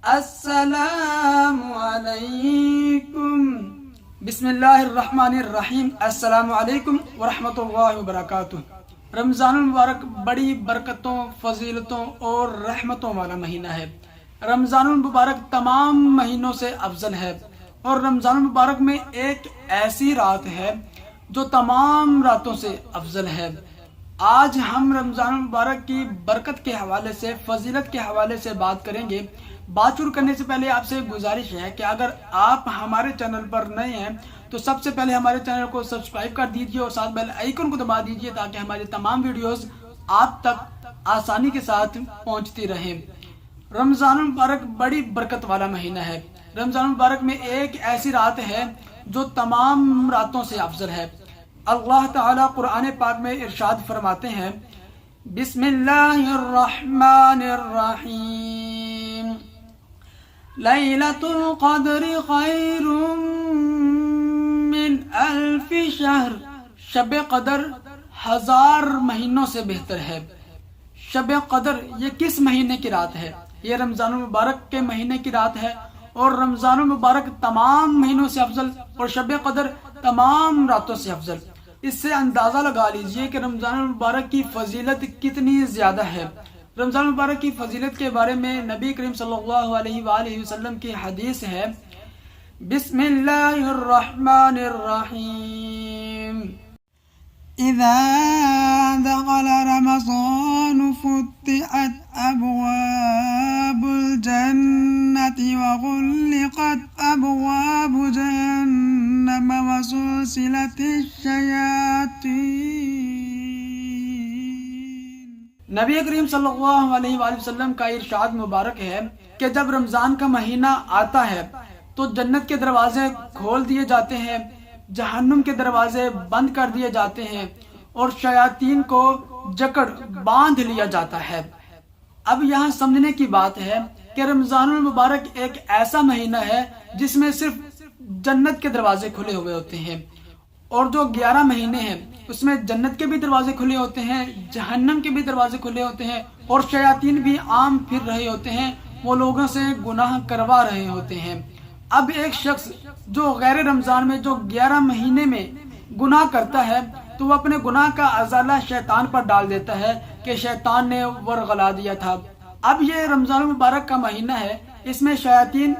السلام علیکم بسم اللہ الرحمن الرحیم السلام علیکم ورحمۃ اللہ وبرکاتہ۔ رمضان المبارک بڑی برکتوں، فضیلتوں اور رحمتوں والا مہینہ ہے۔ رمضان المبارک تمام مہینوں سے افضل ہے، اور رمضان المبارک میں ایک ایسی رات ہے جو تمام راتوں سے افضل ہے۔ آج ہم رمضان المبارک کی برکت کے حوالے سے، فضیلت کے حوالے سے بات کریں گے۔ بات شروع کرنے سے پہلے آپ سے ایک گزارش ہے کہ اگر آپ ہمارے چینل پر نئے ہیں تو سب سے پہلے ہمارے چینل کو سبسکرائب کر دیجئے اور ساتھ بیل آئیکن کو دبا دیجئے تاکہ ہماری تمام ویڈیوز آپ تک آسانی کے ساتھ پہنچتی رہیں۔ رمضان المبارک بڑی برکت والا مہینہ ہے۔ رمضان المبارک میں ایک ایسی رات ہے جو تمام راتوں سے افضل ہے۔ اللہ تعالیٰ قرآن پاک میں ارشاد فرماتے ہیں، بسم اللہ الرحمن الرحیم، لیلۃ القدر خیر من الف شہر۔ شب قدر 1000 مہینوں سے بہتر ہے۔ شب قدر یہ کس مہینے کی رات ہے؟ یہ رمضان المبارک کے مہینے کی رات ہے، اور رمضان المبارک تمام مہینوں سے افضل اور شب قدر تمام راتوں سے افضل۔ اس سے اندازہ لگا لیجئے کہ رمضان المبارک کی فضیلت کتنی زیادہ ہے۔ رمضان المبارک کی فضیلت کے بارے میں نبی کریم صلی اللہ علیہ وآلہ وسلم کی حدیث ہے، بسم اللہ الرحمن الرحیم، اذا دخل رمضان فتحت ابواب الجنة وغلقت ابواب جہنم وسلسلت الشیاطین۔ نبی کریم صلی اللہ علیہ وآلہ وسلم کا ارشاد مبارک ہے کہ جب رمضان کا مہینہ آتا ہے تو جنت کے دروازے کھول دیے جاتے ہیں، جہنم کے دروازے بند کر دیے جاتے ہیں، اور شیاطین کو جکڑ باندھ لیا جاتا ہے۔ اب یہاں سمجھنے کی بات ہے کہ رمضان المبارک ایک ایسا مہینہ ہے جس میں صرف جنت کے دروازے کھلے ہوئے ہوتے ہیں، اور جو 11 مہینے ہیں اس میں جنت کے بھی دروازے کھلے ہوتے ہیں، جہنم کے بھی دروازے کھلے ہوتے ہیں، اور شیاطین بھی عام پھر رہے ہوتے ہیں، وہ لوگوں سے گناہ کروا رہے ہوتے ہیں۔ اب ایک شخص جو غیر رمضان میں جو 11 مہینے میں گناہ کرتا ہے تو وہ اپنے گناہ کا ازالہ شیطان پر ڈال دیتا ہے کہ شیطان نے ورغلا دیا تھا۔ اب یہ رمضان المبارک کا مہینہ ہے، اس میں شیاطین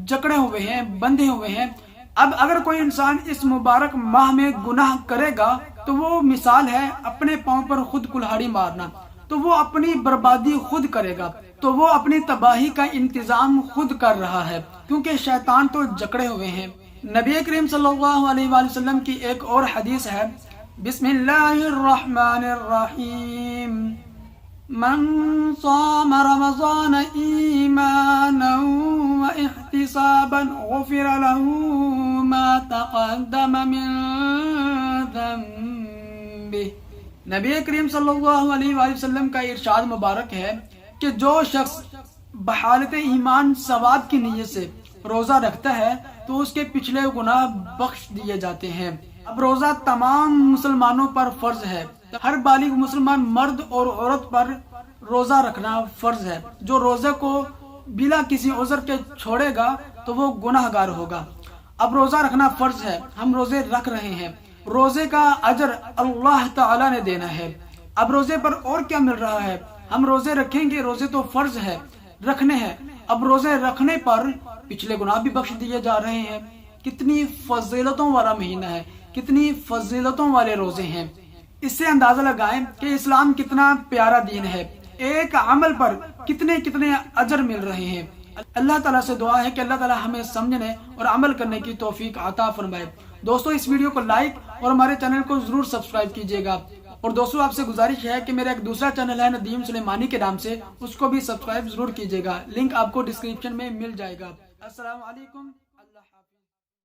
جکڑے ہوئے ہیں، بندھے ہوئے ہیں۔ اب اگر کوئی انسان اس مبارک ماہ میں گناہ کرے گا تو وہ مثال ہے اپنے پاؤں پر خود کلہاڑی مارنا، تو وہ اپنی بربادی خود کرے گا، تو وہ اپنی تباہی کا انتظام خود کر رہا ہے، کیونکہ شیطان تو جکڑے ہوئے ہیں۔ نبی کریم صلی اللہ علیہ وآلہ وسلم کی ایک اور حدیث ہے، بسم اللہ الرحمن الرحیم، من صام رمضان ایمانا واحتسابا غفر له ما تقدم من ذنبه۔ نبی کریم صلی اللہ علیہ وآلہ وسلم کا ارشاد مبارک ہے کہ جو شخص بحالت ایمان ثواب کی نیت سے روزہ رکھتا ہے تو اس کے پچھلے گناہ بخش دیے جاتے ہیں۔ اب روزہ تمام مسلمانوں پر فرض ہے، ہر بالغ مسلمان مرد اور عورت پر روزہ رکھنا فرض ہے۔ جو روزے کو بلا کسی عذر کے چھوڑے گا تو وہ گناہ گار ہوگا۔ اب روزہ رکھنا فرض ہے، ہم روزے رکھ رہے ہیں، روزے کا اجر اللہ تعالی نے دینا ہے۔ اب روزے پر اور کیا مل رہا ہے؟ ہم روزے رکھیں گے، روزے تو فرض ہے، رکھنے ہیں۔ اب روزے رکھنے پر پچھلے گناہ بھی بخش دیے جا رہے ہیں۔ کتنی فضیلتوں والا مہینہ ہے، کتنی فضیلتوں والے روزے ہیں۔ اس سے اندازہ لگائیں کہ اسلام کتنا پیارا دین ہے، ایک عمل پر کتنے کتنے اجر مل رہے ہیں۔ اللہ تعالیٰ سے دعا ہے کہ اللہ تعالیٰ ہمیں سمجھنے اور عمل کرنے کی توفیق عطا فرمائے۔ دوستو اس ویڈیو کو لائک اور ہمارے چینل کو ضرور سبسکرائب کیجیے گا، اور دوستو آپ سے گزارش ہے کہ میرا ایک دوسرا چینل ہے ندیم سلیمانی کے نام سے، اس کو بھی سبسکرائب ضرور کیجیے گا، لنک آپ کو ڈسکرپشن میں مل جائے گا۔ السلام علیکم۔